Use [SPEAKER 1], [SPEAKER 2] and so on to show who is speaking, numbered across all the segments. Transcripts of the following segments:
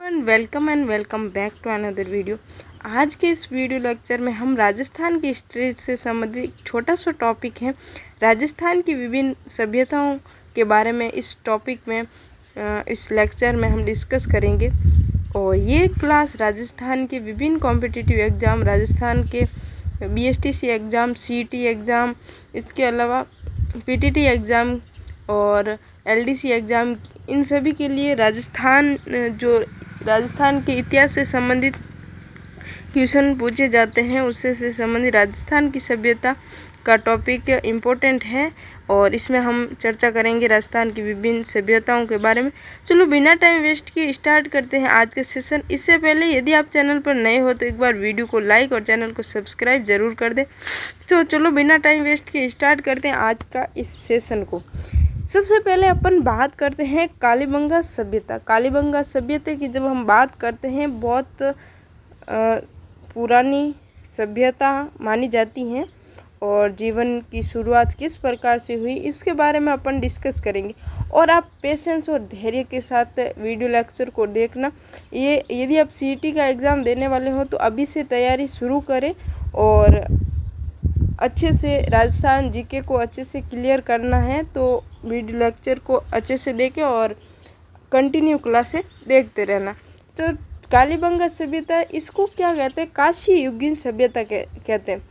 [SPEAKER 1] Welcome and welcome back to another video. आज के इस वीडियो लेक्चर में हम राजस्थान की हिस्ट्री से संबंधित एक छोटा सा टॉपिक है राजस्थान की विभिन्न सभ्यताओं के बारे में इस टॉपिक में इस लेक्चर में हम डिस्कस करेंगे। और ये क्लास राजस्थान के विभिन्न कॉम्पिटिटिव एग्ज़ाम, राजस्थान के BSTC एग्ज़ाम, CET एग्ज़ाम, इसके अलावा PTT एग्ज़ाम और LDC एग्ज़ाम, इन सभी के लिए राजस्थान के इतिहास से संबंधित क्वेश्चन पूछे जाते हैं, उससे से संबंधित राजस्थान की सभ्यता का टॉपिक इम्पोर्टेंट है और इसमें हम चर्चा करेंगे राजस्थान की विभिन्न सभ्यताओं के बारे में। चलो बिना टाइम वेस्ट किए स्टार्ट करते हैं आज का सेशन। इससे पहले यदि आप चैनल पर नए हो तो एक बार वीडियो को लाइक और चैनल को सब्सक्राइब ज़रूर कर दें। तो चलो बिना टाइम वेस्ट किए स्टार्ट करते हैं आज का इस सेशन को। सबसे पहले अपन बात करते हैं कालीबंगा सभ्यता। कालीबंगा सभ्यता की जब हम बात करते हैं, बहुत पुरानी सभ्यता मानी जाती हैं और जीवन की शुरुआत किस प्रकार से हुई इसके बारे में अपन डिस्कस करेंगे। और आप पेशेंस और धैर्य के साथ वीडियो लेक्चर को देखना। ये यदि आप CET का एग्ज़ाम देने वाले हो तो अभी से तैयारी शुरू करें और अच्छे से राजस्थान जीके को अच्छे से क्लियर करना है तो वीडियो लेक्चर को अच्छे से देखें और कंटिन्यू क्लासें देखते रहना। तो कालीबंगा सभ्यता, इसको क्या कहते हैं? काशी युगीन सभ्यता कहते हैं।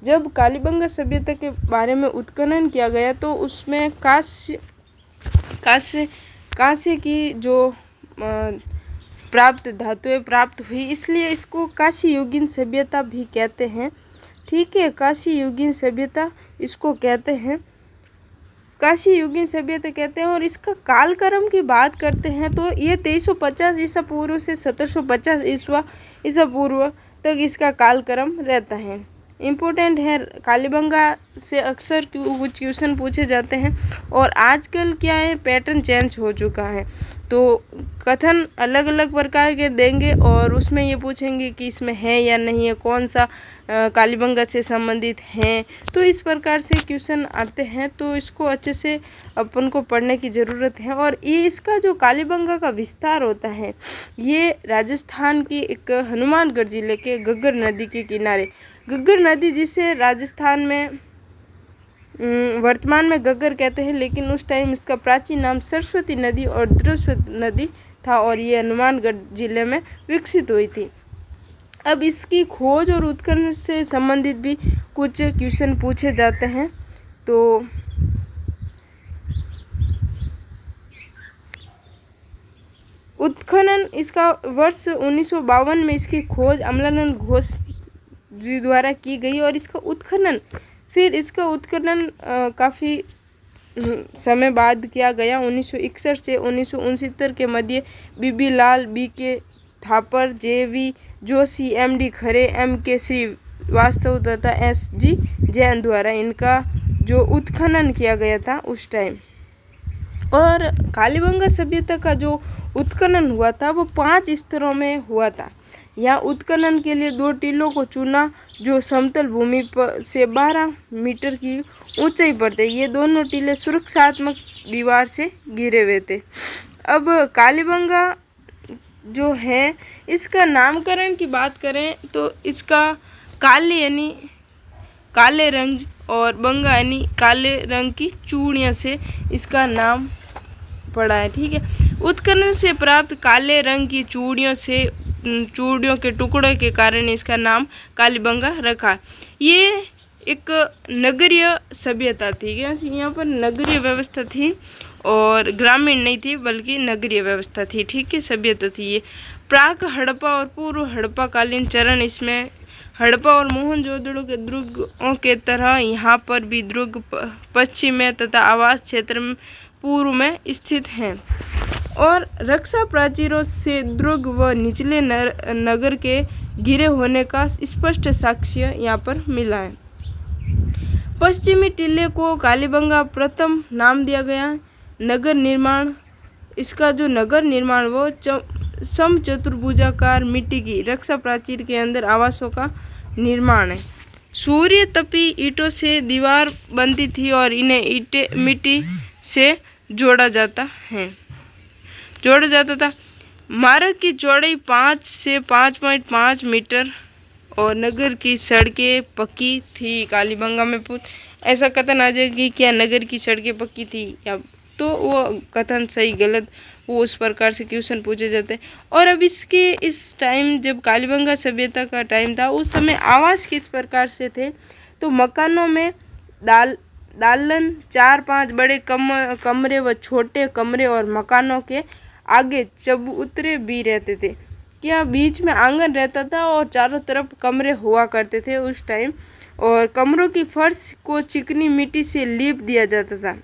[SPEAKER 1] जब कालीबंगा सभ्यता के बारे में उत्खनन किया गया तो उसमें कांस्य की जो प्राप्त धातुएं प्राप्त हुई, इसलिए इसको काशी युगीन सभ्यता भी कहते हैं। ठीक है, काशी युगीन सभ्यता इसको कहते हैं, काशी युगीन सभ्यता कहते हैं। और इसका कालक्रम की बात करते हैं तो ये 2350 ईसा पूर्व से 1750 ईसा पूर्व तक इसका कालक्रम रहता है। इम्पोर्टेंट है, कालीबंगा से अक्सर कुछ क्वेश्चन पूछे जाते हैं और आजकल क्या है, पैटर्न चेंज हो चुका है तो कथन अलग अलग प्रकार के देंगे और उसमें ये पूछेंगे कि इसमें है या नहीं है, कौन सा कालीबंगा से संबंधित हैं। तो इस प्रकार से क्वेश्चन आते हैं तो इसको अच्छे से अपन को पढ़ने की ज़रूरत है। और ये इसका जो कालीबंगा का विस्तार होता है, ये राजस्थान की एक हनुमानगढ़ जिले के घग्गर नदी के किनारे, घग्गर नदी जिसे राजस्थान में वर्तमान में घग्गर कहते हैं, लेकिन उस टाइम इसका प्राचीन नाम सरस्वती नदी और द्रस्वती नदी था और ये हनुमानगढ़ जिले में विकसित हुई थी। अब इसकी खोज और उत्खनन से संबंधित भी कुछ क्वेश्चन पूछे जाते हैं। तो उत्खनन, इसका वर्ष 1952 में इसकी खोज अमलानंद घोष जी द्वारा की गई और इसका उत्खनन काफ़ी समय बाद किया गया। 1961 से 1969 के मध्य बीबी लाल, BK Thapar, JV Joshi, MD खरे, MK श्रीवास्तव तथा SG जैन द्वारा इनका जो उत्खनन किया गया था उस टाइम। और कालीबंगा सभ्यता का जो उत्खनन हुआ था वो 5 स्तरों में हुआ था। यहाँ उत्खनन के लिए 2 टीलों को चुना जो समतल भूमि पर से 12 मीटर की ऊंचाई पर थे। ये दोनों टीले सुरक्षात्मक दीवार से घिरे हुए थे। अब कालीबंगा जो है, इसका नामकरण की बात करें तो इसका काली यानी काले रंग और बंगा यानी काले रंग की चूड़ियों से इसका नाम पड़ा है। ठीक है, उत्खनन से प्राप्त काले रंग की चूड़ियों के टुकड़ों के कारण इसका नाम कालीबंगा रखा। ये एक नगरीय सभ्यता थी, यहाँ पर नगरीय व्यवस्था थी और ग्रामीण नहीं थी बल्कि नगरीय व्यवस्था थी। ठीक है, सभ्यता थी ये। प्राक हड़प्पा और पूर्व हड़प्पा कालीन चरण, इसमें हड़प्पा और मोहनजोदड़ो के दुर्गों के तरह यहाँ पर भी दुर्ग पश्चिम में तथा आवास क्षेत्र में पूर्व में स्थित हैं और रक्षा प्राचीरों से दुर्ग व निचले नगर के घिरे होने का स्पष्ट साक्ष्य यहाँ पर मिला है। पश्चिमी टीले को कालीबंगा प्रथम नाम दिया गया। नगर निर्माण, इसका जो नगर निर्माण वो समचतुर्भुजाकार मिट्टी की रक्षा प्राचीर के अंदर आवासों का निर्माण है। सूर्य तपी ईंटों से दीवार बनती थी और इन्हें मिट्टी से जोड़ा जाता था। मार्ग की चौड़ाई 5 से 5.5 मीटर और नगर की सड़कें पक्की थी। कालीबंगा में पूछ ऐसा कथन आ जाए कि क्या नगर की सड़कें पक्की थी, या तो वो कथन सही गलत वो उस प्रकार से क्वेश्चन पूछे जाते हैं। और अब इसके इस टाइम जब कालीबंगा सभ्यता का टाइम था, उस समय आवास किस प्रकार से थे, तो मकानों में दालन 4-5 बड़े कमरे व छोटे कमरे और मकानों के आगे चबूतरे भी रहते थे। क्या बीच में आंगन रहता था और चारों तरफ कमरे हुआ करते थे उस टाइम। और कमरों की फर्श को चिकनी मिट्टी से लीप दिया जाता था।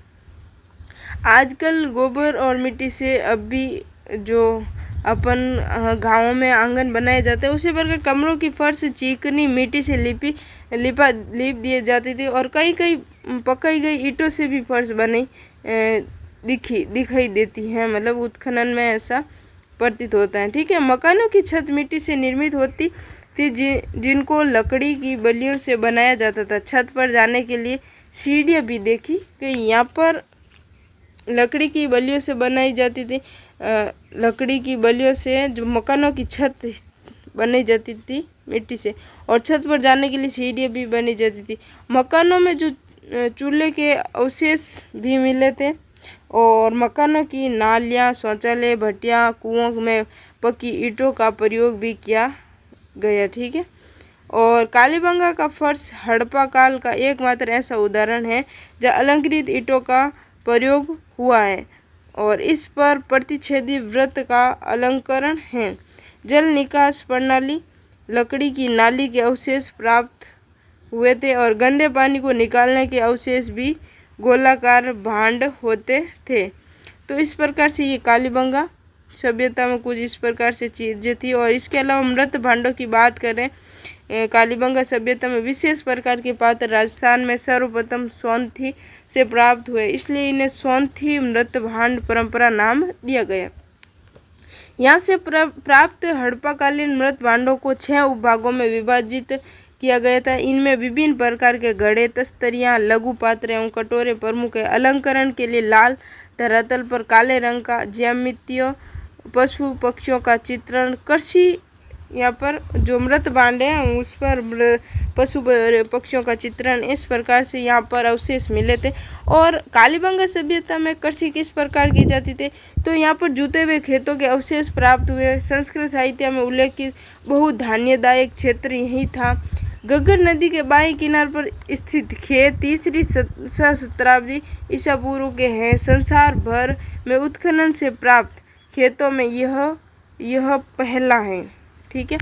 [SPEAKER 1] आजकल गोबर और मिट्टी से अब भी जो अपन गाँवों में आंगन बनाए जाते हैं, उसी प्रकार कमरों की फर्श चिकनी मिट्टी से लीप दिए जाती थी। और कई कई पकाई गई ईंटों से भी फर्श बनी दिखाई देती है, मतलब उत्खनन में ऐसा प्रतीत होता है। ठीक है, मकानों की छत मिट्टी से निर्मित होती थी जिनको लकड़ी की बल्लियों से बनाया जाता था। छत पर जाने के लिए सीढ़ियाँ भी देखी कि यहाँ पर लकड़ी की बल्लियों से बनाई जाती थी। लकड़ी की बल्लियों से जो मकानों की छत बनाई जाती थी मिट्टी से, और छत पर जाने के लिए सीढ़ियाँ भी बनी जाती थी। मकानों में जो चूल्हे के अवशेष भी मिले थे, और मकानों की नालियाँ, शौचालय, भट्टियाँ, कुओं में पक्की ईंटों का प्रयोग भी किया गया। ठीक है, और कालीबंगा का फर्श हड़प्पा काल का एकमात्र ऐसा उदाहरण है जहाँ अलंकृत ईंटों का प्रयोग हुआ है, और इस पर प्रतिच्छेदी वृत्त का अलंकरण है। जल निकास प्रणाली, लकड़ी की नाली के अवशेष प्राप्त हुए थे, और गंदे पानी को निकालने के अवशेष भी गोलाकार भांड होते थे। तो इस प्रकार से ये कालीबंगा सभ्यता में कुछ इस प्रकार से चीज़ें थी। और इसके अलावा मृत भांडों की बात करें, कालीबंगा सभ्यता में विशेष प्रकार के पात्र राजस्थान में सर्वप्रथम सोनथी से प्राप्त हुए, इसलिए इन्हें सोनथी मृत भांड परंपरा नाम दिया गया। यहाँ से प्राप्त हड़प्पाकालीन मृत भांडों को 6 उपभागों में विभाजित किया गया था। इनमें विभिन्न प्रकार के घड़े, तस्तरियाँ, लघु पात्र एवं कटोरे प्रमुख है। अलंकरण के लिए लाल धरातल पर काले रंग का ज्यामितीय पशु पक्षियों का चित्रण, कृषि यहाँ पर जो मृत भांडे हैं उस पर पशु पक्षियों का चित्रण, इस प्रकार से यहाँ पर अवशेष मिले थे। और कालीबंगा सभ्यता में कृषि किस प्रकार की जाती थी, तो यहाँ पर जुते हुए खेतों के अवशेष प्राप्त हुए। संस्कृत साहित्य में उल्लेखित बहुत धान्यदायक क्षेत्र यही था। घग्गर नदी के बाएं किनार पर स्थित खेत 3री सहस्त्राब्दी ईसा पूर्व के हैं। संसार भर में उत्खनन से प्राप्त खेतों में यह पहला है। ठीक है,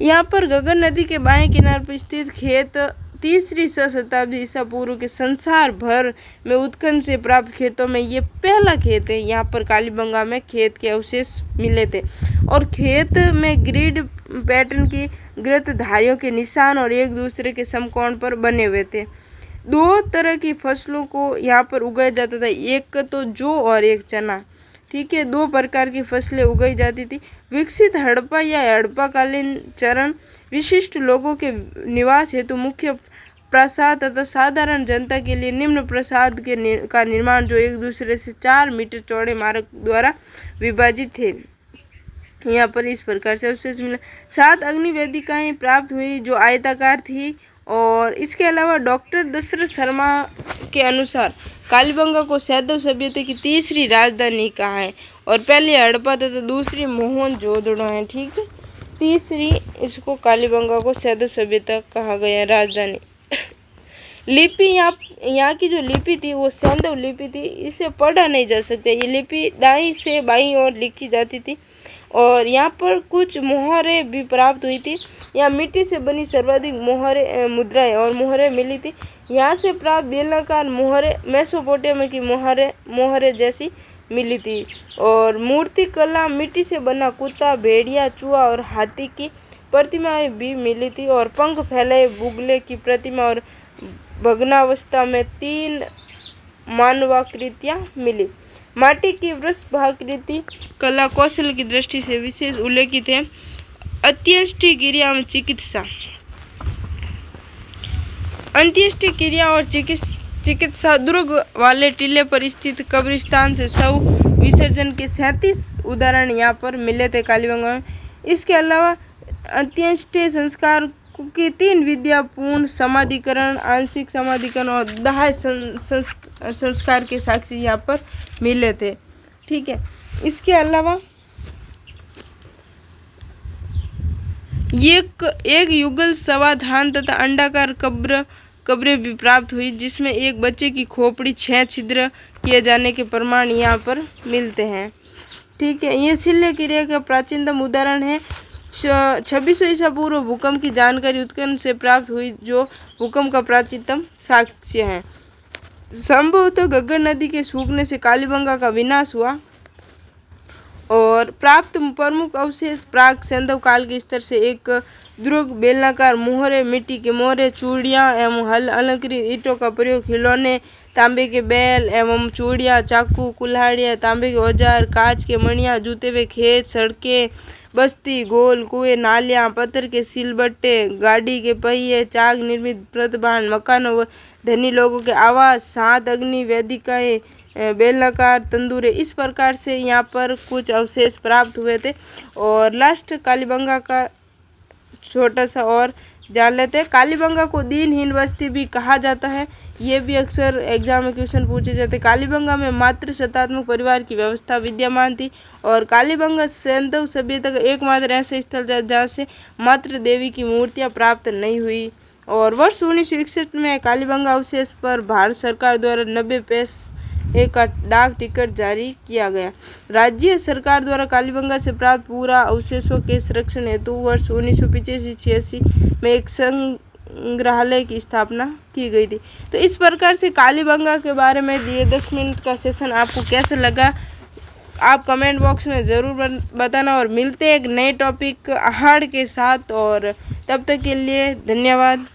[SPEAKER 1] यहाँ पर घग्गर नदी के बाएं किनार पर स्थित खेत 3री सहस्त्राब्दी ईसा पूर्व के संसार भर में उत्खनन से प्राप्त खेतों में ये पहला खेत है। यहाँ पर कालीबंगा में खेत के अवशेष मिले थे, और खेत में ग्रिड पैटर्न की गृहधारियों के निशान और एक दूसरे के समकोण पर बने हुए थे। 2 तरह की फसलों को यहाँ पर उगाया जाता था, एक तो जौ और एक चना। ठीक है, 2 प्रकार की फसलें उगाई जाती थी। विकसित हड़प्पा या हड़प्पाकालीन चरण विशिष्ट लोगों के निवास हेतु मुख्य प्रासाद तथा साधारण जनता के लिए निम्न प्रासाद का निर्माण, जो एक दूसरे से 4 मीटर चौड़े मार्ग द्वारा विभाजित थे। यहाँ पर इस प्रकार से अवशेष मिला। 7 अग्नि वेदिकाएं प्राप्त हुई जो आयताकार थी। और इसके अलावा डॉक्टर दशरथ शर्मा के अनुसार कालीबंगा को सैंधव सभ्यता की 3री राजधानी कहा है, और पहली हड़प्पा तथा दूसरी मोहनजोदड़ो है। ठीक है, 3री इसको कालीबंगा को सैंधव सभ्यता कहा गया राजधानी। लिपि यहाँ की जो लिपि थी वो सैंधव लिपि थी, इसे पढ़ा नहीं जा सकता। ये लिपि दाईं से बाईं ओर लिखी जाती थी, और यहाँ पर कुछ मोहरें भी प्राप्त हुई थी। यहाँ मिट्टी से बनी सर्वाधिक मुद्राएं और मोहरें मिली थी। यहाँ से प्राप्त बेलनाकार मोहरें मेसोपोटामिया की मोहरें जैसी मिली थी। और मूर्ति कला, मिट्टी से बना कुत्ता, भेड़िया, चूहा और हाथी की प्रतिमाएं भी मिली थी। और पंख फैलाए बुगले की प्रतिमा और भग्नावस्था में 3 मानवाकृतियाँ मिली। माटी की वृषभाकृति कला कौशल की दृष्टि से विशेष उल्लेखित है। अंत्येष्टि क्रिया में चिकित्सा, अंत्येष्टि क्रिया और चिकित्सा दुर्ग वाले टीले पर स्थित कब्रिस्तान से शव विसर्जन के 37 उदाहरण यहाँ पर मिले थे कालीबंगा में। इसके अलावा अंत्येष्टि संस्कार की 3 विधियाँ पूर्ण समाधिकरण, आंशिक समाधिकरण और दाह संस्कार के साक्ष्य यहाँ पर मिले थे। ठीक है, इसके अलावा एक युगल समाधान तथा अंडाकार कब्रें भी प्राप्त हुई, जिसमें एक बच्चे की खोपड़ी 6 छिद्र किए जाने के प्रमाण यहाँ पर मिलते हैं। ठीक है, ये शल्य क्रिया का प्राचीनतम उदाहरण है। 2600 ईसा पूर्व भूकंप की जानकारी उत्खनन से प्राप्त हुई, जो भूकंप का प्राचीनतम साक्ष्य है। संभवतः घग्गर नदी के सूखने से कालीबंगा का विनाश हुआ और प्राप्त प्रमुख अवशेष प्राक सैंधव काल के स्तर से एक ध्रुव, बेलनाकार मोहरे, मिट्टी के मोहरे, चूड़ियाँ एवं हल अलंकृत ईंटों का प्रयोग, खिलौने, तांबे के बैल एवं चूड़ियाँ, चाकू, कुल्हाड़ियाँ, तांबे के औजार, कांच के मणियाँ, जूते हुए खेत, सड़कें, बस्ती, गोल कुएं, नालियाँ, पत्थर के सिलबट्टे, गाड़ी के पहिए, चाक निर्मित प्रतिभान, मकानों व धनी लोगों के आवास, 7 अग्नि वेदिकाएँ, बेलनाकार तंदूरे, इस प्रकार से यहाँ पर कुछ अवशेष प्राप्त हुए थे। और लास्ट कालीबंगा का छोटा सा और जान लेते हैं। कालीबंगा को दीनहीन बस्ती भी कहा जाता है, ये भी अक्सर एग्जाम में क्वेश्चन पूछे जाते हैं। कालीबंगा में मात्र शतात्मक परिवार की व्यवस्था विद्यमान थी और कालीबंगा सैंधव सभ्यता का एकमात्र ऐसा स्थल जहाँ से मात्र देवी की मूर्तियाँ प्राप्त नहीं हुई। और वर्ष 1961 में कालीबंगा अवशेष पर भारत सरकार द्वारा 90 पैसे का डाक टिकट जारी किया गया। राज्य सरकार द्वारा कालीबंगा से प्राप्त पूरा अवशेषों के संरक्षण हेतु वर्ष 1985-86 में एक संग्रहालय की स्थापना की गई थी। तो इस प्रकार से कालीबंगा के बारे में दिए 10 मिनट का सेशन आपको कैसा लगा, आप कमेंट बॉक्स में ज़रूर बताना। और मिलते हैं एक नए टॉपिक आहड़ के साथ, और तब तक के लिए धन्यवाद।